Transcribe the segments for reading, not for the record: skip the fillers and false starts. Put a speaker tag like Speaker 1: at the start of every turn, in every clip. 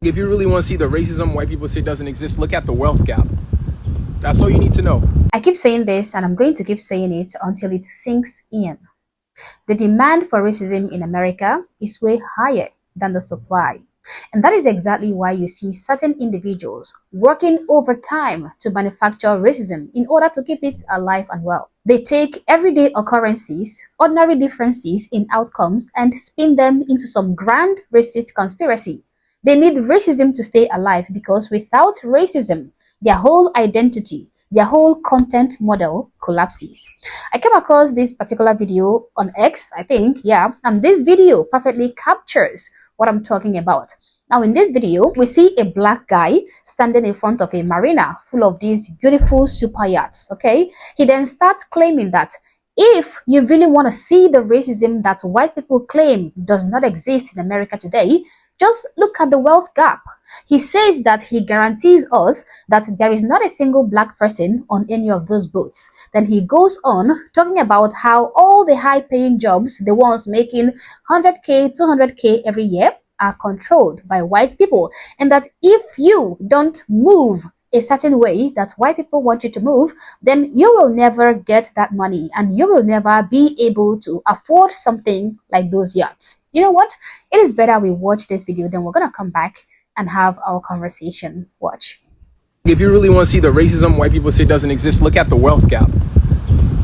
Speaker 1: If you really want to see the racism white people say doesn't exist, look at the wealth gap. That's all you need to know.
Speaker 2: I keep saying this and I'm going to keep saying it until it sinks in. The demand for racism in America is way higher than the supply. And that is exactly why you see certain individuals working overtime to manufacture racism in order to keep it alive and well. They take everyday occurrences, ordinary differences in outcomes, and spin them into some grand racist conspiracy. They need racism to stay alive because without racism, their whole identity, their whole content model collapses. I came across this particular video on X, I think, yeah, and this video perfectly captures what I'm talking about. Now, in this video, we see a black guy standing in front of a marina full of these beautiful super yachts, okay? He then starts claiming that if you really want to see the racism that white people claim does not exist in America today, just look at the wealth gap. He says that he guarantees us that there is not a single black person on any of those boats. Then he goes on talking about how all the high-paying jobs, the ones making 100K, 200K every year, are controlled by white people, and that if you don't move a certain way that white people want you to move, then you will never get that money and you will never be able to afford something like those yachts. You know what? It is better we watch this video, then we're gonna come back and have our conversation. Watch.
Speaker 1: If you really want to see the racism white people say doesn't exist, look at the wealth gap.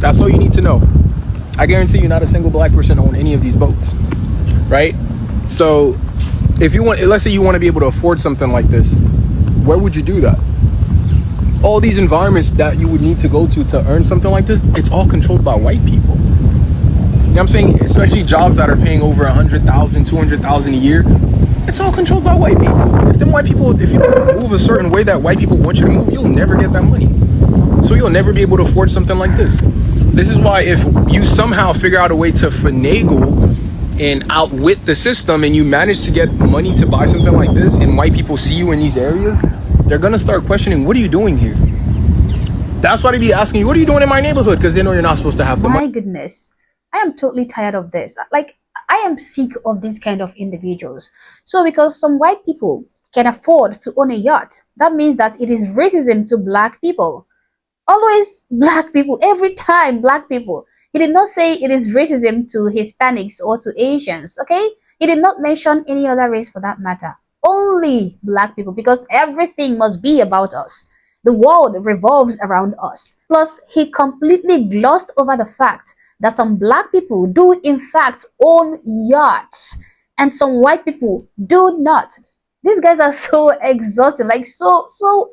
Speaker 1: That's all you need to know. I guarantee you not a single black person own any of these boats, right? So if you want, let's say you want to be able to afford something like this, where would you do that? All these environments that you would need to go to earn something like this, it's all controlled by white people. You know what I'm saying? Especially jobs that are paying over 100,000, 200,000 a year. It's all controlled by white people. If you don't move a certain way that white people want you to move, you'll never get that money. So you'll never be able to afford something like this. This is why if you somehow figure out a way to finagle and outwit the system and you manage to get money to buy something like this and white people see you in these areas, they're gonna start questioning, what are you doing here? That's why they be asking you, what are you doing in my neighborhood? Because they know you're not supposed to have the money.
Speaker 2: My goodness, I am totally tired of this. Like, I am sick of these kind of individuals. So because some white people can afford to own a yacht, that means that it is racism to black people. Always black people, every time black people. He did not say it is racism to Hispanics or to Asians, okay? He did not mention any other race for that matter. Only black people, because everything must be about us. The world revolves around us. Plus, he completely glossed over the fact that some black people do in fact own yachts and some white people do not. These guys are so exhausting, like so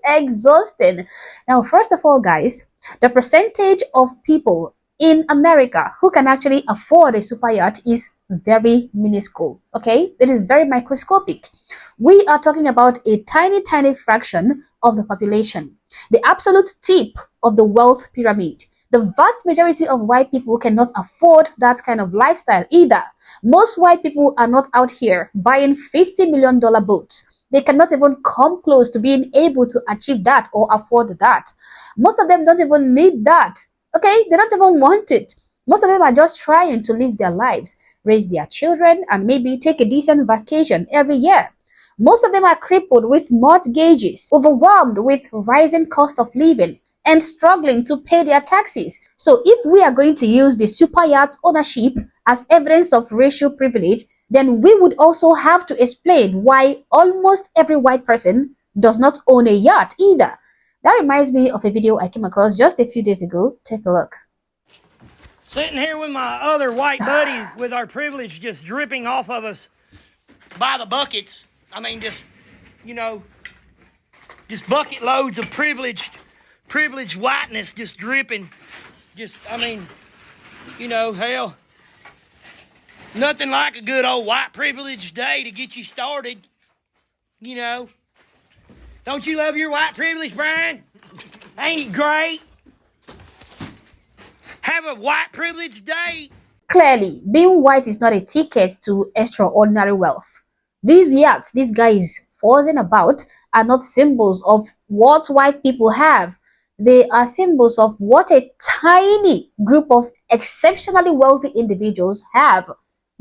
Speaker 2: exhausting. Now, first of all, guys, the percentage of people in America who can actually afford a super yacht is very minuscule, okay? It is very microscopic. We are talking about a tiny fraction of the population, the absolute tip of the wealth pyramid. The vast majority of white people cannot afford that kind of lifestyle either. Most white people are not out here buying $50 million boats. They cannot even come close to being able to achieve that or afford that. Most of them don't even need that. Okay, they don't even want it. Most of them are just trying to live their lives, raise their children, and maybe take a decent vacation every year. Most of them are crippled with mortgages, overwhelmed with rising cost of living, and struggling to pay their taxes. So if we are going to use the super yacht ownership as evidence of racial privilege, then we would also have to explain why almost every white person does not own a yacht either. That reminds me of a video I came across just a few days ago. Take a look.
Speaker 3: Sitting here with my other white buddies with our privilege just dripping off of us by the buckets. I mean, just, you know, just bucket loads of privileged whiteness just dripping. Just, I mean, you know, hell, nothing like a good old white privilege day to get you started, you know. Don't you love your white privilege, Brian? Ain't it great? Have a white privilege day.
Speaker 2: Clearly, being white is not a ticket to extraordinary wealth. These yachts this guy is fussing about are not symbols of what white people have. They are symbols of what a tiny group of exceptionally wealthy individuals have.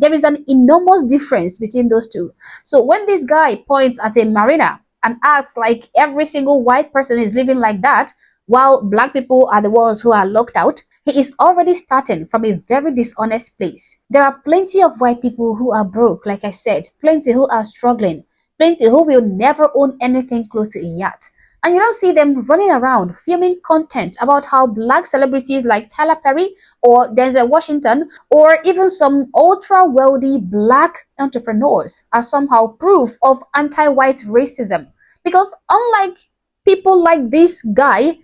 Speaker 2: There is an enormous difference between those two. So when this guy points at a marina and acts like every single white person is living like that, while black people are the ones who are locked out, he is already starting from a very dishonest place. There are plenty of white people who are broke, like I said, plenty who are struggling, plenty who will never own anything close to a yacht. And you don't see them running around filming content about how black celebrities like Tyler Perry or Denzel Washington or even some ultra-wealthy black entrepreneurs are somehow proof of anti-white racism. Because unlike people like this guy,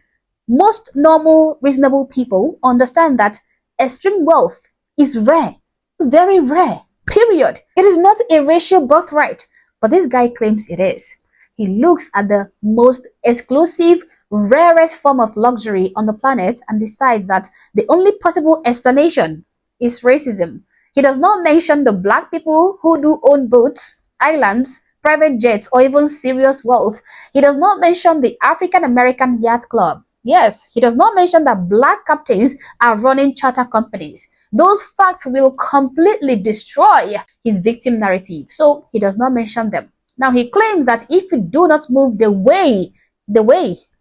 Speaker 2: most normal, reasonable people understand that extreme wealth is rare, very rare, period. It is not a racial birthright, but this guy claims it is. He looks at the most exclusive, rarest form of luxury on the planet and decides that the only possible explanation is racism. He does not mention the black people who do own boats, islands, private jets, or even serious wealth. He does not mention the African American Yacht Club. Yes, he does not mention that black captains are running charter companies. Those facts will completely destroy his victim narrative, so he does not mention them. Now, he claims that if you do not move the way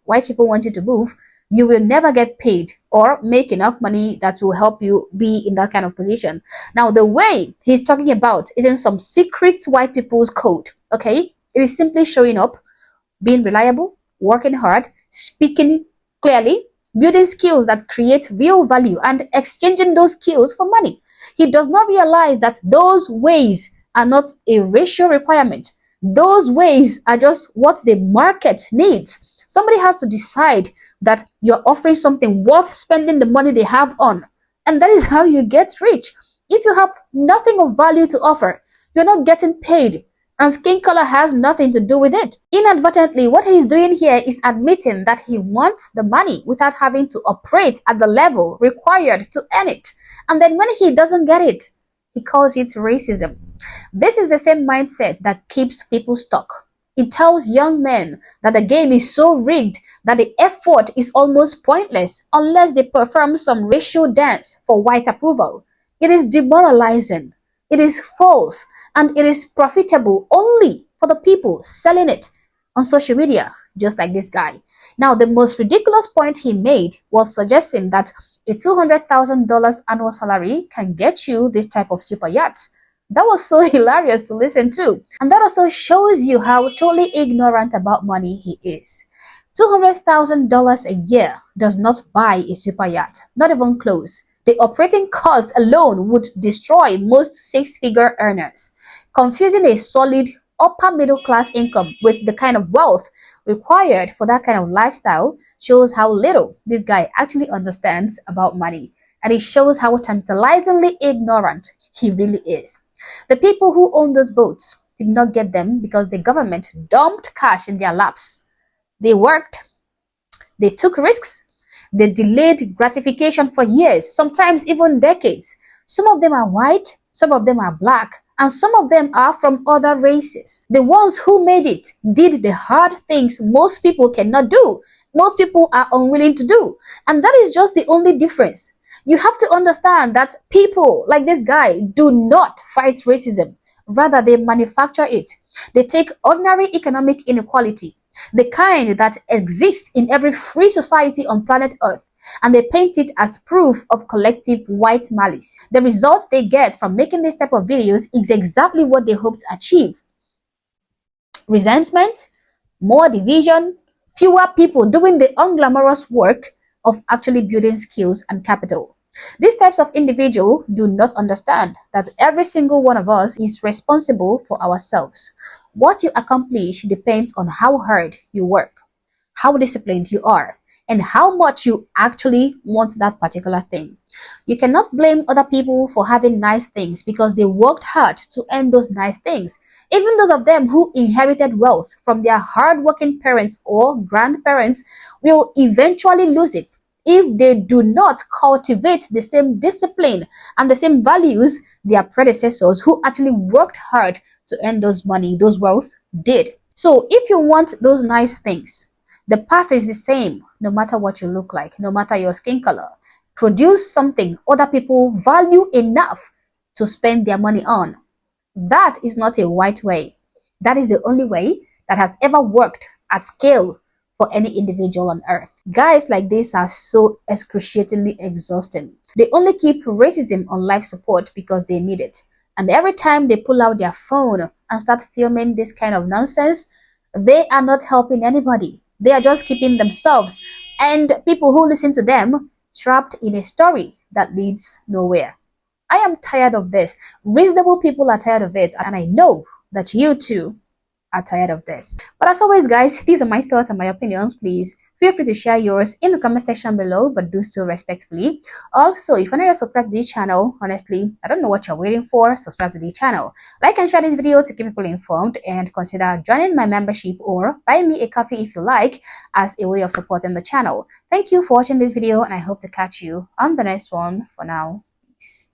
Speaker 2: white people want you to move, you will never get paid or make enough money that will help you be in that kind of position. Now, the way he's talking about isn't some secret white people's code, okay? It is simply showing up, being reliable, working hard, speaking clearly, building skills that create real value, and exchanging those skills for money. He does not realize that those ways are not a racial requirement. Those ways are just what the market needs. Somebody has to decide that you're offering something worth spending the money they have on. And that is how you get rich. If you have nothing of value to offer, you're not getting paid. And skin color has nothing to do with it. Inadvertently, what he's doing here is admitting that he wants the money without having to operate at the level required to earn it. And then when he doesn't get it, he calls it racism. This is the same mindset that keeps people stuck. It tells young men that the game is so rigged that the effort is almost pointless unless they perform some racial dance for white approval. It is demoralizing, it is false, and it is profitable only for the people selling it on social media, just like this guy. Now, the most ridiculous point he made was suggesting that a $200,000 annual salary can get you this type of super yachts. That was so hilarious to listen to. And that also shows you how totally ignorant about money he is. $200,000 a year does not buy a super yacht, not even close. The operating cost alone would destroy most six-figure earners. Confusing a solid upper middle class income with the kind of wealth required for that kind of lifestyle shows how little this guy actually understands about money. And it shows how tantalizingly ignorant he really is. The people who own those boats did not get them because the government dumped cash in their laps. They worked, they took risks, they delayed gratification for years, sometimes even decades. Some of them are white, some of them are black, and some of them are from other races. The ones who made it did the hard things most people cannot do, most people are unwilling to do. And that is just the only difference. You have to understand that people like this guy do not fight racism. Rather, they manufacture it. They take ordinary economic inequality, the kind that exists in every free society on planet Earth, and they paint it as proof of collective white malice. The result they get from making this type of videos is exactly what they hope to achieve. Resentment, more division, fewer people doing the unglamorous work of actually building skills and capital. These types of individuals do not understand that every single one of us is responsible for ourselves. What you accomplish depends on how hard you work, how disciplined you are, and how much you actually want that particular thing. You cannot blame other people for having nice things because they worked hard to earn those nice things. Even those of them who inherited wealth from their hard-working parents or grandparents will eventually lose it if they do not cultivate the same discipline and the same values their predecessors who actually worked hard to earn those money, those wealth did. So if you want those nice things, the path is the same no matter what you look like, no matter your skin color. Produce something other people value enough to spend their money on. That is not a white way. That is the only way that has ever worked at scale for any individual on earth. Guys like this are so excruciatingly exhausting. They only keep racism on life support because they need it. And every time they pull out their phone and start filming this kind of nonsense, they are not helping anybody. They are just keeping themselves and people who listen to them trapped in a story that leads nowhere. I am tired of this. Reasonable people are tired of it, and I know that you too are tired of this. But as always, guys, these are my thoughts and my opinions. Please feel free to share yours in the comment section below, but do so respectfully. Also, if you're not yet subscribed to the channel, honestly, I don't know what you're waiting for. Subscribe to the channel. Like and share this video to keep people informed, and consider joining my membership or buy me a coffee if you like, as a way of supporting the channel. Thank you for watching this video, and I hope to catch you on the next one. For now, peace.